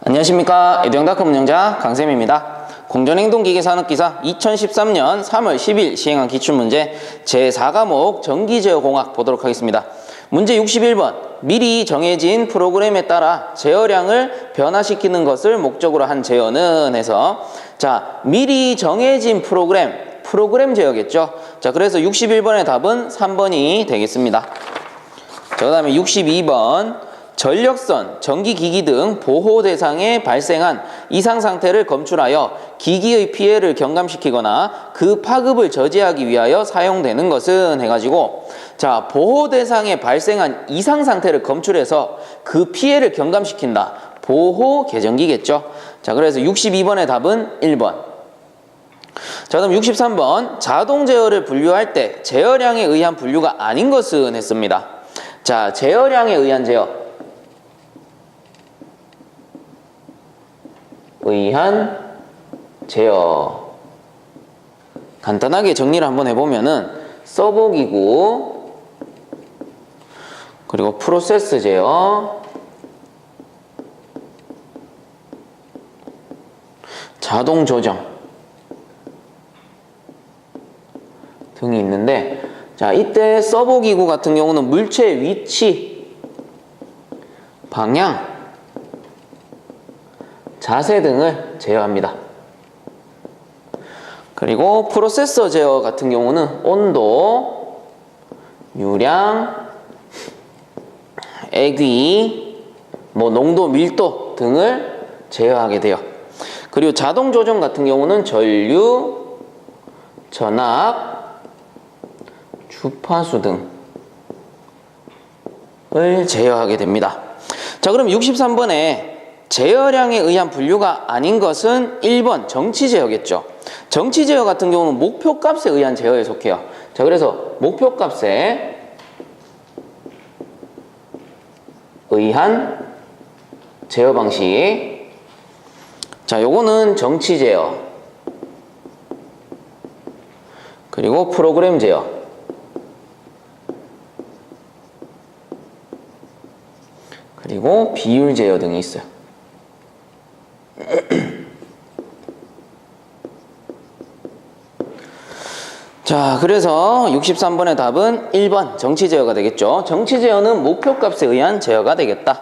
안녕하십니까. 에듀영닷컴 운영자 강쌤입니다. 공전행동기계산업기사 2013년 3월 10일 시행한 기출문제 제4과목 전기제어공학 보도록 하겠습니다. 문제 61번. 미리 정해진 프로그램에 따라 제어량을 변화시키는 것을 목적으로 한 제어는 해서, 자, 미리 정해진 프로그램 제어겠죠. 자, 그래서 61번의 답은 3번이 되겠습니다. 자, 그 다음에 62번. 전력선, 전기기기 등 보호 대상에 발생한 이상 상태를 검출하여 기기의 피해를 경감시키거나 그 파급을 저지하기 위하여 사용되는 것은 해가지고, 자, 보호 대상에 발생한 이상 상태를 검출해서 그 피해를 경감시킨다. 보호 계전기겠죠. 자, 그래서 62번의 답은 1번. 자, 그럼 63번. 자동 제어를 분류할 때 제어량에 의한 분류가 아닌 것은 했습니다. 자, 제어량에 의한 제어. 의한 제어. 간단하게 정리를 한번 해보면은 서버기구, 그리고 프로세스 제어, 자동 조정 등이 있는데, 자, 이때 서버기구 같은 경우는 물체의 위치, 방향, 자세 등을 제어합니다. 그리고 프로세서 제어 같은 경우는 온도, 유량, 액위, 농도, 밀도 등을 제어하게 돼요. 그리고 자동 조정 같은 경우는 전류, 전압, 주파수 등을 제어하게 됩니다. 자, 그럼 63번에 제어량에 의한 분류가 아닌 것은 1번 정치 제어겠죠. 정치 제어 같은 경우는 목표값에 의한 제어에 속해요. 자, 그래서 목표값에 의한 제어 방식. 자, 요거는 정치 제어. 그리고 프로그램 제어. 그리고 비율 제어 등이 있어요. 자, 그래서 63번의 답은 1번 정치 제어가 되겠죠. 정치 제어는 목표값에 의한 제어가 되겠다.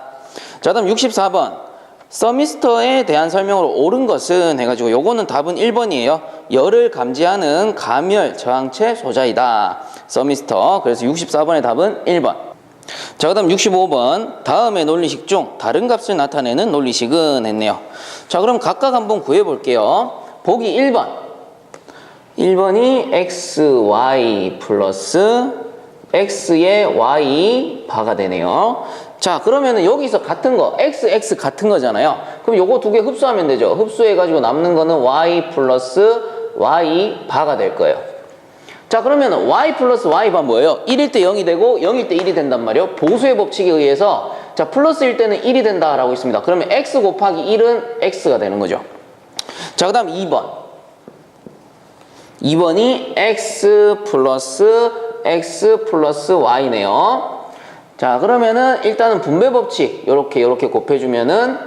자, 다음 64번. 서미스터에 대한 설명으로 옳은 것은 해가지고 요거는 답은 1번이에요. 열을 감지하는 가멸 저항체 소자이다. 서미스터. 그래서 64번의 답은 1번. 자, 그 다음 65번. 다음의 논리식 중 다른 값을 나타내는 논리식은 했네요. 자, 그럼 각각 한번 구해볼게요. 보기 1번. 1번이 xy 플러스 x의 y 바가 되네요. 자, 그러면은 여기서 같은 거 x 같은 거잖아요. 그럼 요거 두 개 흡수하면 되죠. 흡수해가지고 남는 거는 y 플러스 y 바가 될 거예요. 자, 그러면 y 플러스 y 바 뭐예요? 1일 때 0이 되고 0일 때 1이 된단 말이에요. 보수의 법칙에 의해서, 자, 플러스일 때는 1이 된다라고 있습니다. 그러면 x 곱하기 1은 x가 되는 거죠. 자, 그 다음 2번. 2번이 x 플러스 y네요. 자, 그러면은 일단은 분배 법칙 요렇게 곱해주면은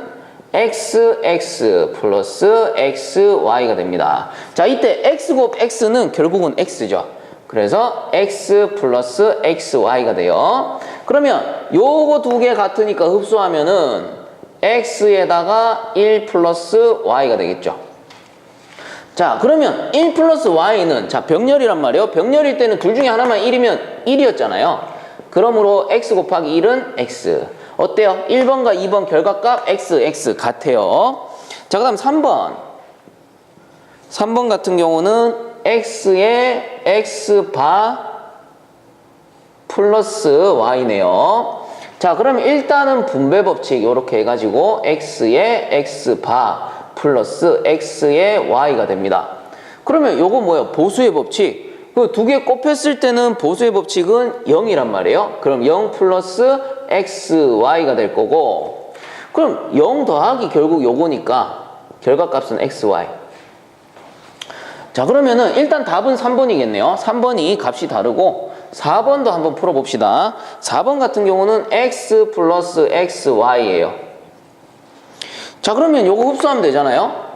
x 플러스 xy가 됩니다. 자, 이때 x 곱 x는 결국은 x죠. 그래서 x 플러스 xy가 돼요. 그러면 요거 두 개 같으니까 흡수하면은 x에다가 1 플러스 y가 되겠죠. 자, 그러면 1 플러스 y는, 자, 병렬이란 말이에요. 병렬일 때는 둘 중에 하나만 1이면 1이었잖아요. 그러므로 x 곱하기 1은 x. 어때요? 1번과 2번 결과값 x 같아요. 자, 그 다음 3번. 3번 같은 경우는 x의 x바 플러스 y네요. 자, 그럼 일단은 분배 법칙 요렇게 해가지고 x의 x바 플러스 x의 y가 됩니다. 그러면 요거 뭐예요? 보수의 법칙. 그 두 개 곱했을 때는 보수의 법칙은 0이란 말이에요. 그럼 0 플러스 xy가 될 거고, 그럼 0 더하기 결국 요거니까 결과값은 xy. 자, 그러면은 일단 답은 3번이겠네요. 3번이 값이 다르고 4번도 한번 풀어봅시다. 4번 같은 경우는 x 플러스 xy예요. 자, 그러면 요거 흡수하면 되잖아요.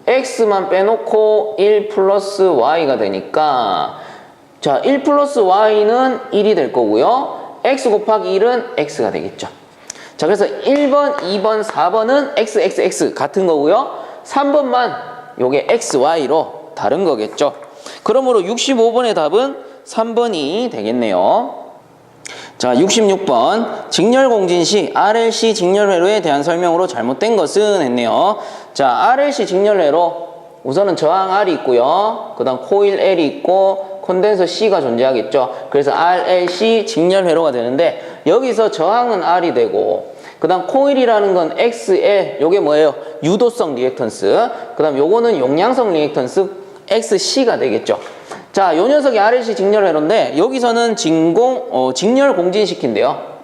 x만 빼놓고 1 플러스 y가 되니까, 자, 1 플러스 y는 1이 될 거고요. x 곱하기 1은 x가 되겠죠. 자, 그래서 1번, 2번, 4번은 x, x, x 같은 거고요. 3번만 요게 x, y로 다른 거겠죠. 그러므로 65번의 답은 3번이 되겠네요. 자, 66번 직렬공진 시 RLC 직렬회로에 대한 설명으로 잘못된 것은 했네요. 자, RLC 직렬회로 우선은 저항 R이 있고요. 그 다음 코일 L이 있고 콘덴서 C가 존재하겠죠. 그래서 RLC 직렬회로가 되는데 여기서 저항은 R이 되고 그 다음 코일이라는 건 XL, 요게 뭐예요? 유도성 리액턴스. 그 다음 요거는 용량성 리액턴스 XC가 되겠죠. 자, 요 녀석이 RLC 직렬회로인데 여기서는 직렬 공진시킨대요.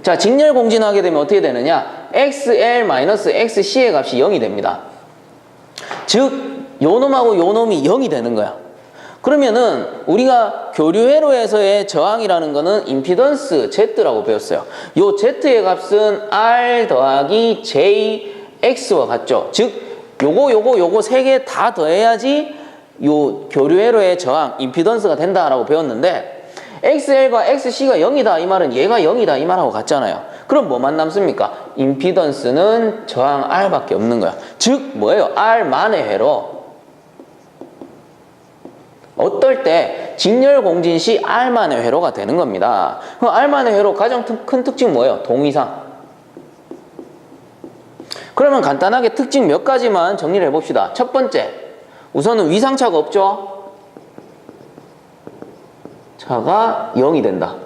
자, 직렬 공진하게 되면 어떻게 되느냐? XL-XC의 값이 0이 됩니다. 즉, 요 놈하고 요 놈이 0이 되는 거야. 그러면은 우리가 교류회로에서의 저항이라는 거는 임피던스 Z라고 배웠어요. 요 Z의 값은 R 더하기 JX와 같죠. 즉, 요거 세 개 다 더해야지 요 교류회로의 저항, 임피던스가 된다라고 배웠는데 XL과 XC가 0이다 이 말은 얘가 0이다 이 말하고 같잖아요. 그럼 뭐만 남습니까? 임피던스는 저항 R밖에 없는 거야. 즉 뭐예요? R만의 회로. 어떨 때 직렬공진 시 R만의 회로가 되는 겁니다. 그럼 R만의 회로 가장 큰 특징 뭐예요? 동위상. 그러면 간단하게 특징 몇 가지만 정리를 해봅시다. 첫 번째, 우선은 위상차가 없죠? 차가 0이 된다.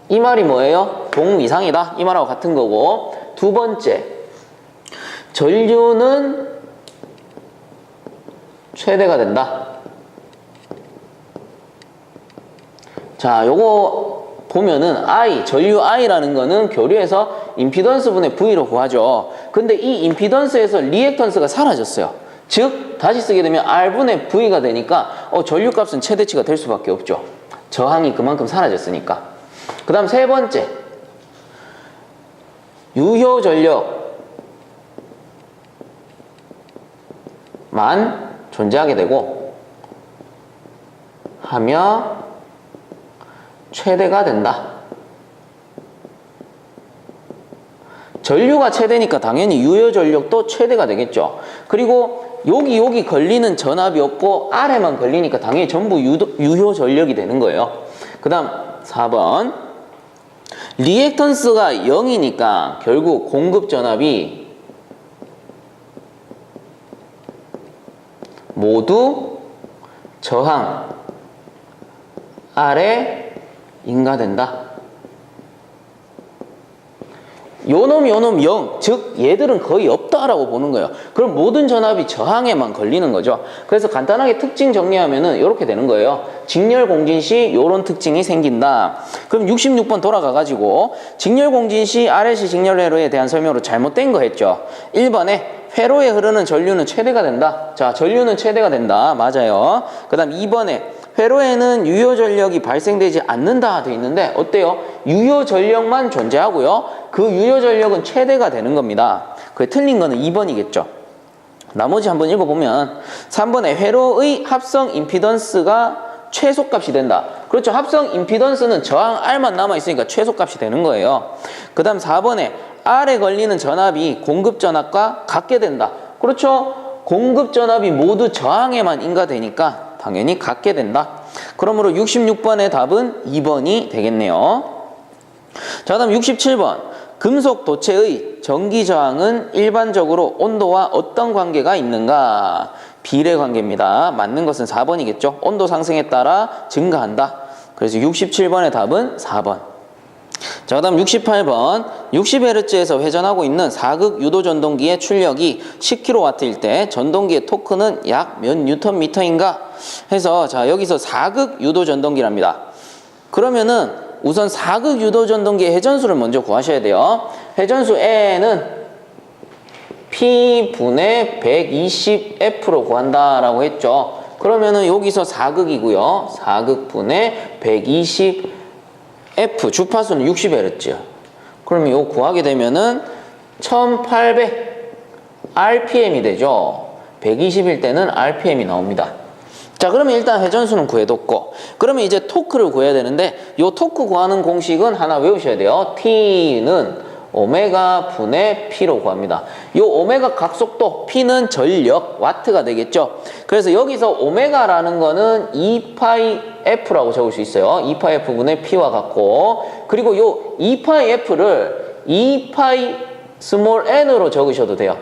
이 말이 뭐예요? 동위상이다. 이 말하고 같은 거고. 두 번째, 전류는 최대가 된다. 자, 요거 보면은 I, 전류 I라는 거는 교류에서 임피던스 분의 V로 구하죠. 근데 이 임피던스에서 리액턴스가 사라졌어요. 즉, 다시 쓰게 되면 R분의 V가 되니까 전류값은 최대치가 될 수밖에 없죠. 저항이 그만큼 사라졌으니까. 그 다음 세 번째, 유효 전력만 존재하게 되고 하며 최대가 된다. 전류가 최대니까 당연히 유효 전력도 최대가 되겠죠. 그리고 여기 걸리는 전압이 없고 아래만 걸리니까 당연히 전부 유효 전력이 되는 거예요. 그 다음 4번, 리액턴스가 0이니까 결국 공급 전압이 모두 저항 아래 인가된다. 요놈 0, 즉 얘들은 거의 없다라고 보는 거예요. 그럼 모든 전압이 저항에만 걸리는 거죠. 그래서 간단하게 특징 정리하면은 이렇게 되는 거예요. 직렬 공진 시 요런 특징이 생긴다. 그럼 66번 돌아가가지고 직렬 공진 시 RLC 직렬 회로에 대한 설명으로 잘못된 거 했죠. 1번에 회로에 흐르는 전류는 최대가 된다. 자, 전류는 최대가 된다. 맞아요. 그 다음 2번에 회로에는 유효 전력이 발생되지 않는다 돼 있는데 어때요? 유효 전력만 존재하고요. 그 유효 전력은 최대가 되는 겁니다. 그게 틀린 거는 2번이겠죠. 나머지 한번 읽어보면 3번에 회로의 합성 임피던스가 최소값이 된다. 그렇죠. 합성 임피던스는 저항 R만 남아있으니까 최소값이 되는 거예요. 그 다음 4번에 R에 걸리는 전압이 공급 전압과 같게 된다. 그렇죠. 공급 전압이 모두 저항에만 인가되니까 당연히 같게 된다. 그러므로 66번의 답은 2번이 되겠네요. 자, 다음 67번. 금속 도체의 전기 저항은 일반적으로 온도와 어떤 관계가 있는가? 비례 관계입니다. 맞는 것은 4번이겠죠. 온도 상승에 따라 증가한다. 그래서 67번의 답은 4번. 자, 그 다음 68번. 60Hz에서 회전하고 있는 4극 유도전동기의 출력이 10kW일 때 전동기의 토크는 약 몇 뉴턴미터인가? 해서 자, 여기서 4극 유도전동기랍니다. 그러면은 우선 4극 유도전동기의 회전수를 먼저 구하셔야 돼요. 회전수 N은 P분의 120F로 구한다라고 했죠. 그러면은 여기서 4극이고요. 4극분의 120F, 주파수는 60Hz. 그러면 이거 구하게 되면은 1800 RPM이 되죠. 120일 때는 RPM이 나옵니다. 자, 그러면 일단 회전수는 구해뒀고, 그러면 이제 토크를 구해야 되는데, 요 토크 구하는 공식은 하나 외우셔야 돼요. T는 오메가 분의 P로 구합니다. 요 오메가 각속도, P는 전력, 와트가 되겠죠. 그래서 여기서 오메가라는 거는 2파이F라고 적을 수 있어요. 2파이F 분의 P와 같고, 그리고 요 2파이F를 2파이 스몰 n으로 적으셔도 돼요.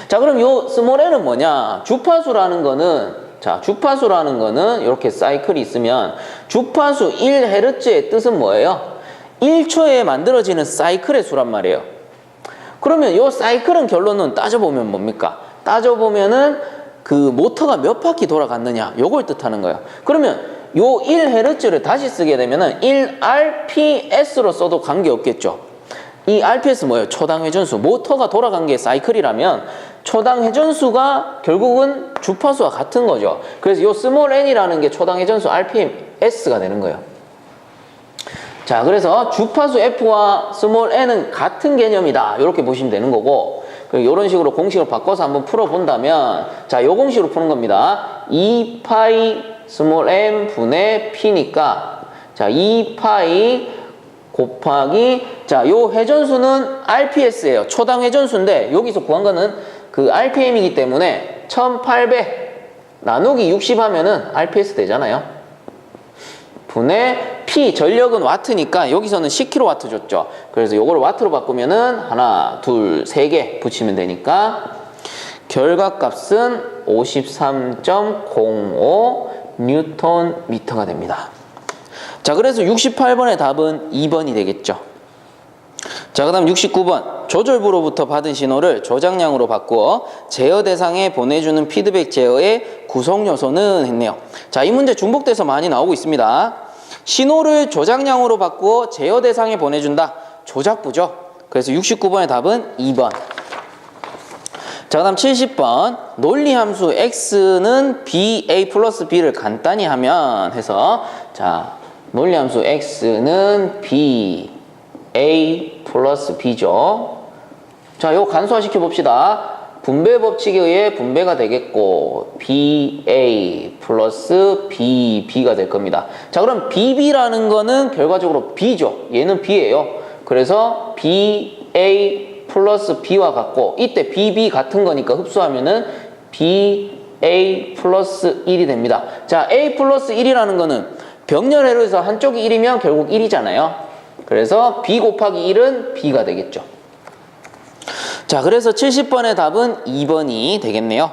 자, 그럼 요 스몰 n은 뭐냐? 주파수라는 거는, 자, 주파수라는 거는 이렇게 사이클이 있으면 주파수 1Hz의 뜻은 뭐예요? 1초에 만들어지는 사이클의 수란 말이에요. 그러면 요 사이클은 결론은 따져보면 뭡니까? 따져보면은 그 모터가 몇 바퀴 돌아갔느냐, 요걸 뜻하는 거예요. 그러면 요 1Hz를 다시 쓰게 되면은 1rps로 써도 관계없겠죠. 이 RPS 뭐예요? 초당 회전수. 모터가 돌아간 게 사이클이라면 초당 회전수가 결국은 주파수와 같은 거죠. 그래서 이 스몰 n이라는 게 초당 회전수 RPMs가 되는 거예요. 자, 그래서 주파수 F와 스몰 n은 같은 개념이다. 이렇게 보시면 되는 거고, 이런 식으로 공식을 바꿔서 한번 풀어본다면, 자, 요 공식으로 푸는 겁니다. 2파이 스몰 n 분의 P니까, 자, 2파이 곱하기, 자, 요 회전수는 RPS예요. 초당 회전수인데 여기서 구한 거는 그 RPM이기 때문에 1800 나누기 60 하면은 RPS 되잖아요. 분의 P, 전력은 와트니까 여기서는 10kW 줬죠. 그래서 요걸 와트로 바꾸면은 하나, 둘, 세 개 붙이면 되니까 결과값은 53.05 뉴턴 미터가 됩니다. 자, 그래서 68번의 답은 2번이 되겠죠. 자, 그 다음 69번. 조절부로부터 받은 신호를 조작량으로 바꾸어 제어 대상에 보내주는 피드백 제어의 구성 요소는 했네요. 자, 이 문제 중복돼서 많이 나오고 있습니다. 신호를 조작량으로 바꾸어 제어 대상에 보내준다. 조작부죠. 그래서 69번의 답은 2번. 자, 그 다음 70번. 논리함수 x는 ba 플러스 b를 간단히 하면 해서, 자, 논리함수 x는 b a 플러스 b죠. 자, 요거 간소화시켜 봅시다. 분배 법칙에 의해 분배가 되겠고 ba 플러스 bb가 될 겁니다. 자, 그럼 bb라는 거는 결과적으로 b죠. 얘는 b예요. 그래서 ba 플러스 b와 같고, 이때 bb 같은 거니까 흡수하면은 ba 플러스 1이 됩니다. 자, a 플러스 1이라는 거는 병렬회로 해서 한쪽이 1이면 결국 1이잖아요. 그래서 b 곱하기 1은 b가 되겠죠. 자, 그래서 70번의 답은 2번이 되겠네요.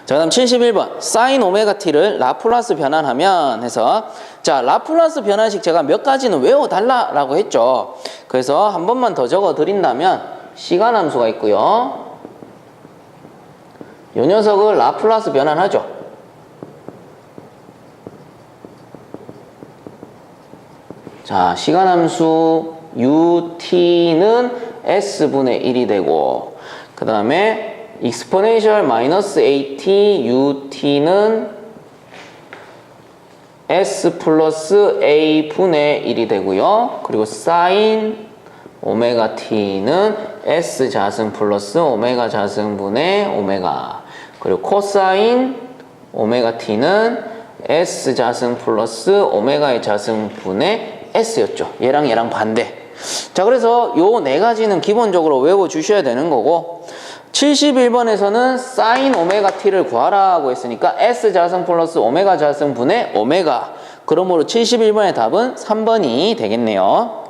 자, 그다음 71번. 사인 오메가 t를 라플라스 변환하면 해서, 자, 라플라스 변환식 제가 몇 가지는 외워달라라고 했죠. 그래서 한 번만 더 적어 드린다면 시간함수가 있고요. 이 녀석을 라플라스 변환하죠. 자, 시간함수 ut는 s분의 1이 되고, 그 다음에 exponential 마이너스 at ut는 s 플러스 a분의 1이 되고요. 그리고 sin 오메가 t는 s 자승 플러스 오메가 자승분의 오메가, 그리고 코사인 오메가 t는 s 자승 플러스 오메가의 자승분의 s였죠. 얘랑 반대. 자, 그래서 요 네 가지는 기본적으로 외워주셔야 되는 거고, 71번에서는 sin 오메가 t를 구하라고 했으니까 s 자승 플러스 오메가 자승분의 오메가, 그러므로 71번의 답은 3번이 되겠네요.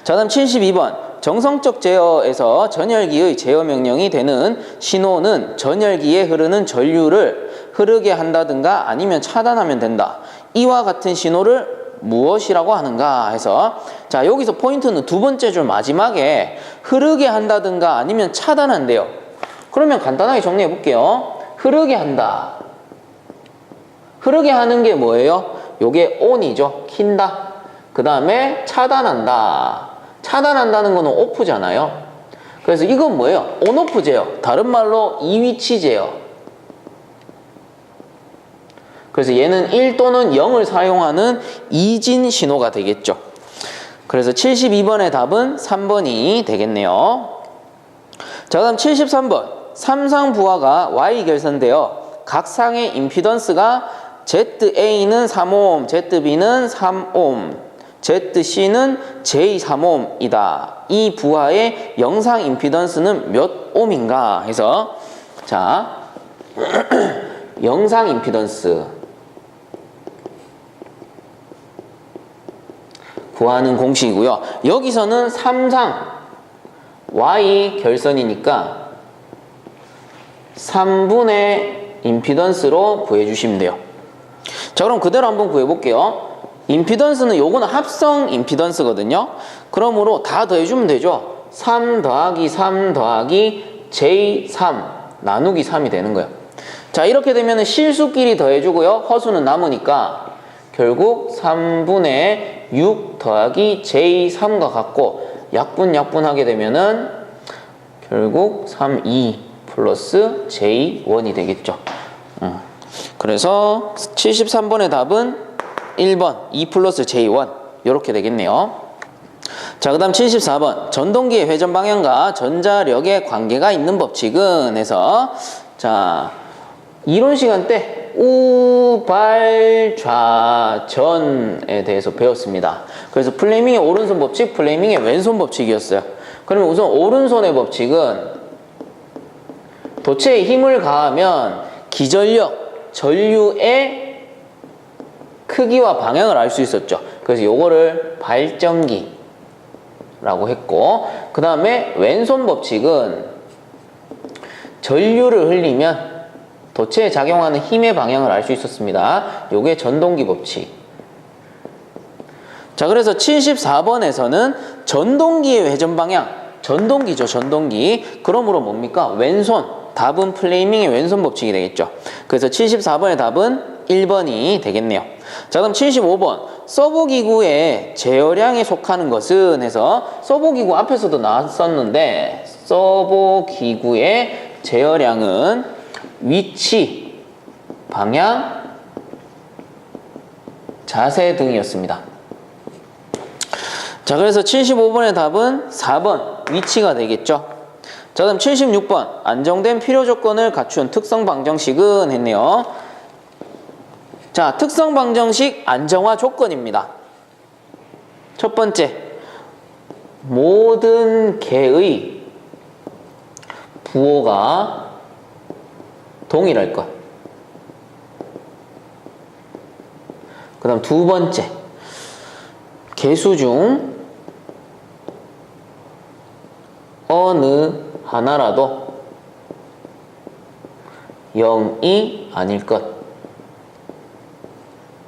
자, 다음 72번. 정성적 제어에서 전열기의 제어 명령이 되는 신호는 전열기에 흐르는 전류를 흐르게 한다든가 아니면 차단하면 된다. 이와 같은 신호를 무엇이라고 하는가 해서, 자, 여기서 포인트는 두 번째 줄 마지막에 흐르게 한다든가 아니면 차단한대요. 그러면 간단하게 정리해 볼게요. 흐르게 한다. 흐르게 하는 게 뭐예요? 요게 on이죠. 킨다. 그 다음에 차단한다. 차단한다는 거는 off잖아요. 그래서 이건 뭐예요? on-off 제어. 다른 말로 이위치 제어. 그래서 얘는 1 또는 0을 사용하는 이진 신호가 되겠죠. 그래서 72번의 답은 3번이 되겠네요. 자, 그다음 73번. 삼상부하가 Y 결선되어 각 상의 임피던스가 ZA는 3옴, ZB는 3옴, ZC는 J3옴이다. 이 부하의 영상 임피던스는 몇 옴인가 해서 자 영상 임피던스 구하는 공식이고요. 여기서는 삼상 Y 결선이니까 3분의 임피던스로 구해주시면 돼요. 자, 그럼 그대로 한번 구해볼게요. 임피던스는 요거는 합성 임피던스거든요. 그러므로 다 더해주면 되죠. 3 더하기 3 더하기 J3 나누기 3이 되는 거예요. 자, 이렇게 되면 실수끼리 더해주고요. 허수는 남으니까 결국 3분의 6 더하기 J3과 같고 약분하게 되면은 결국 3, 2 플러스 J1이 되겠죠. 그래서 73번의 답은 1번 2 플러스 J1 이렇게 되겠네요. 자, 그 다음 74번 전동기의 회전 방향과 전자력의 관계가 있는 법칙은 해서 자 이론 시간 때 우발좌전에 대해서 배웠습니다. 그래서 플레밍의 오른손 법칙, 플레밍의 왼손 법칙이었어요. 그러면 우선 오른손의 법칙은 도체에 힘을 가하면 기전력, 전류의 크기와 방향을 알 수 있었죠. 그래서 요거를 발전기라고 했고, 그 다음에 왼손 법칙은 전류를 흘리면 도체에 작용하는 힘의 방향을 알 수 있었습니다. 요게 전동기 법칙. 자, 그래서 74번에서는 전동기의 회전 방향, 전동기죠, 전동기. 그러므로 뭡니까? 왼손. 답은 플레이밍의 왼손 법칙이 되겠죠. 그래서 74번의 답은 1번이 되겠네요. 자, 그럼 75번. 서브기구의 제어량에 속하는 것은 해서 서브기구 앞에서도 나왔었는데 서브기구의 제어량은 위치, 방향, 자세 등이었습니다. 자, 그래서 75번의 답은 4번 위치가 되겠죠. 자, 그럼 76번 안정된 필요 조건을 갖춘 특성 방정식은 했네요. 자, 특성 방정식 안정화 조건입니다. 첫 번째, 모든 개의 부호가 동일할 것. 그 다음 두 번째, 개수 중 어느 하나라도 0이 아닐 것.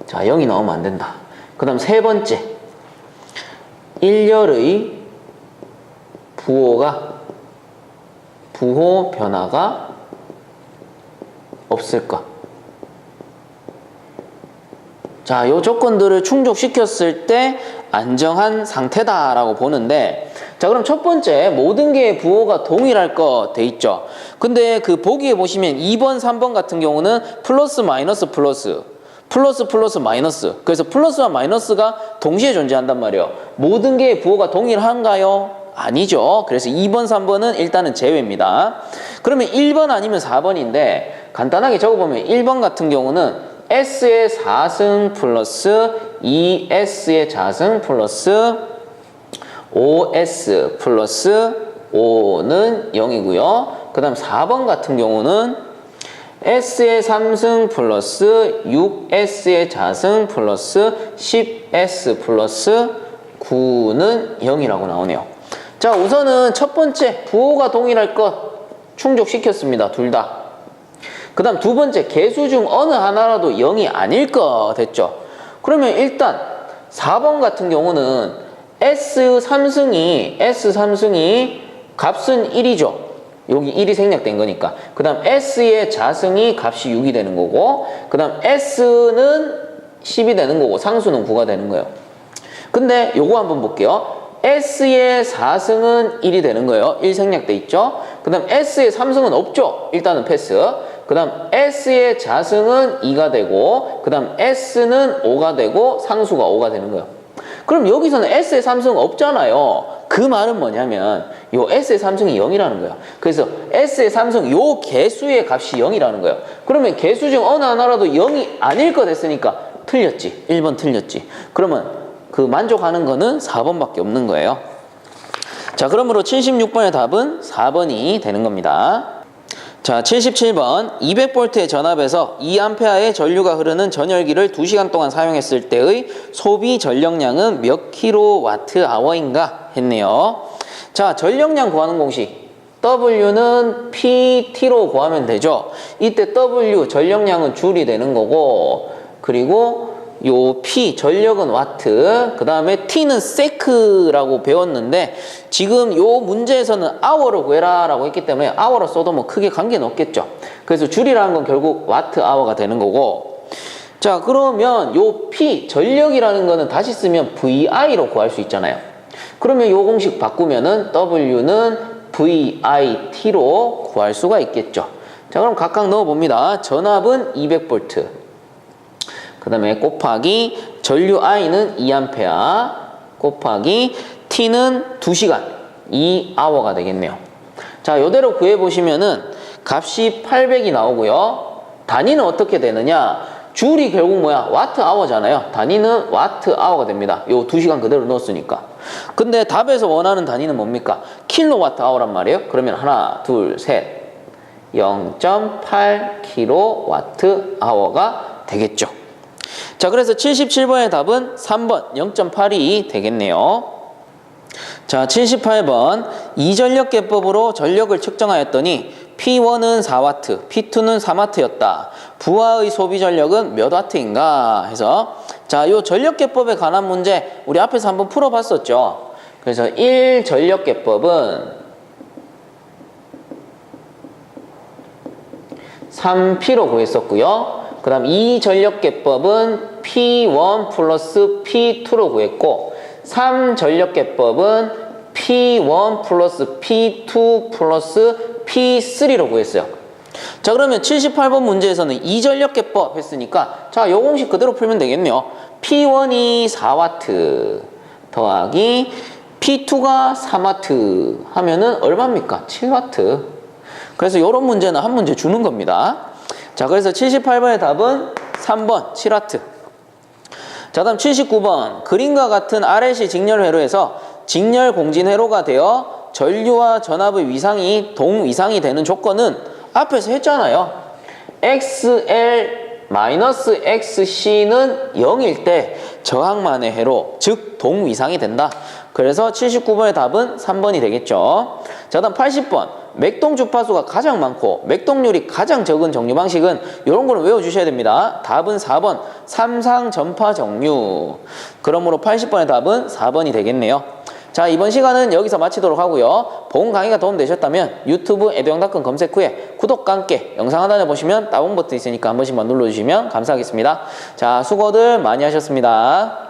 자, 0이 나오면 안 된다. 그 다음 세 번째, 일렬의 부호 변화가 없을 것. 자, 이 조건들을 충족시켰을 때 안정한 상태다라고 보는데, 자, 그럼 첫 번째 모든 개의 부호가 동일할 거 돼 있죠. 근데 그 보기에 보시면 2번, 3번 같은 경우는 플러스 마이너스 플러스 플러스 마이너스, 그래서 플러스와 마이너스가 동시에 존재한단 말이에요. 모든 개의 부호가 동일한가요? 아니죠. 그래서 2번, 3번은 일단은 제외입니다. 그러면 1번 아니면 4번인데 간단하게 적어보면 1번 같은 경우는 S의 4승 플러스 2S의 자승 플러스 5S 플러스 5는 0이고요. 그 다음 4번 같은 경우는 S의 3승 플러스 6S의 자승 플러스 10S 플러스 9는 0이라고 나오네요. 자, 우선은 첫 번째 부호가 동일할 것 충족시켰습니다. 둘 다. 그 다음 두 번째 개수 중 어느 하나라도 0이 아닐 것 됐죠. 그러면 일단 4번 같은 경우는 S3승이 값은 1이죠. 여기 1이 생략된 거니까. 그 다음 S의 자승이 값이 6이 되는 거고, 그 다음 S는 10이 되는 거고, 상수는 9가 되는 거예요. 근데 요거 한번 볼게요. S의 4승은 1이 되는 거예요. 1 생략돼 있죠. 그 다음 S의 3승은 없죠. 일단은 패스. 그 다음 S의 자승은 2가 되고, 그 다음 S는 5가 되고, 상수가 5가 되는 거예요. 그럼 여기서는 S의 삼승 없잖아요. 그 말은 뭐냐면 요 S의 삼승이 0이라는 거예요. 그래서 S의 삼승 요 개수의 값이 0이라는 거예요. 그러면 개수 중 어느 하나라도 0이 아닐 것 했으니까 틀렸지. 1번 틀렸지. 그러면 그 만족하는 거는 4번밖에 없는 거예요. 자, 그러므로 76번의 답은 4번이 되는 겁니다. 자, 77번 200V의 전압에서 2A의 전류가 흐르는 전열기를 2시간 동안 사용했을 때의 소비 전력량은 몇 kWh인가 했네요. 자, 전력량 구하는 공식 W는 PT로 구하면 되죠. 이때 W 전력량은 줄이 되는 거고, 그리고 요 P 전력은 와트, 그 다음에 T는 세크라고 배웠는데 지금 요 문제에서는 아워로 구해라 라고 했기 때문에 아워로 써도 뭐 크게 관계는 없겠죠. 그래서 줄이라는 건 결국 와트 아워가 되는 거고, 자, 그러면 요 P 전력이라는 거는 다시 쓰면 VI로 구할 수 있잖아요. 그러면 요 공식 바꾸면은 W는 VIT로 구할 수가 있겠죠. 자, 그럼 각각 넣어봅니다. 전압은 200V, 그 다음에 곱하기 전류 I는 2A 곱하기 T는 2시간 2H가 되겠네요. 자, 요대로 구해보시면은 값이 800이 나오고요. 단위는 어떻게 되느냐? 줄이 결국 뭐야? 와트 아워잖아요. 단위는 와트 아워가 됩니다. 요 2시간 그대로 넣었으니까. 근데 답에서 원하는 단위는 뭡니까? 킬로와트 아워란 말이에요. 그러면 하나, 둘, 셋 0.8 킬로와트 아워가 되겠죠. 자, 그래서 77번의 답은 3번 0.8이 되겠네요. 자, 78번 이전력계법으로 전력을 측정하였더니 P1은 4W, P2는 3W였다. 부하의 소비 전력은 몇 W인가 해서, 자, 요 전력계법에 관한 문제 우리 앞에서 한번 풀어봤었죠. 그래서 1 전력계법은 3P로 구했었고요. 그 다음 2 전력계법은 P1 플러스 P2로 구했고, 3 전력계법은 P1 플러스 P2 플러스 P3로 구했어요. 자, 그러면 78번 문제에서는 2 전력계법 했으니까 자, 요 공식 그대로 풀면 되겠네요. P1이 4W 더하기 P2가 3W 하면은 얼마입니까? 7W. 그래서 요런 문제는 한 문제 주는 겁니다. 자, 그래서 78번의 답은 3번 7W. 자, 다음 79번 그림과 같은 RLC 직렬 회로에서 직렬 공진 회로가 되어 전류와 전압의 위상이 동위상이 되는 조건은 앞에서 했잖아요. XL-XC는 0일 때 저항만의 회로, 즉 동위상이 된다. 그래서 79번의 답은 3번이 되겠죠. 자, 다음 80번 맥동 주파수가 가장 많고 맥동률이 가장 적은 정류 방식은 이런 거는 외워주셔야 됩니다. 답은 4번 삼상 전파 정류. 그러므로 80번의 답은 4번이 되겠네요. 자, 이번 시간은 여기서 마치도록 하고요. 본 강의가 도움되셨다면 유튜브 에듀영닷컴 검색 후에 구독과 함께 영상 하단에 보시면 다운 버튼 있으니까 한 번씩만 눌러주시면 감사하겠습니다. 자, 수고들 많이 하셨습니다.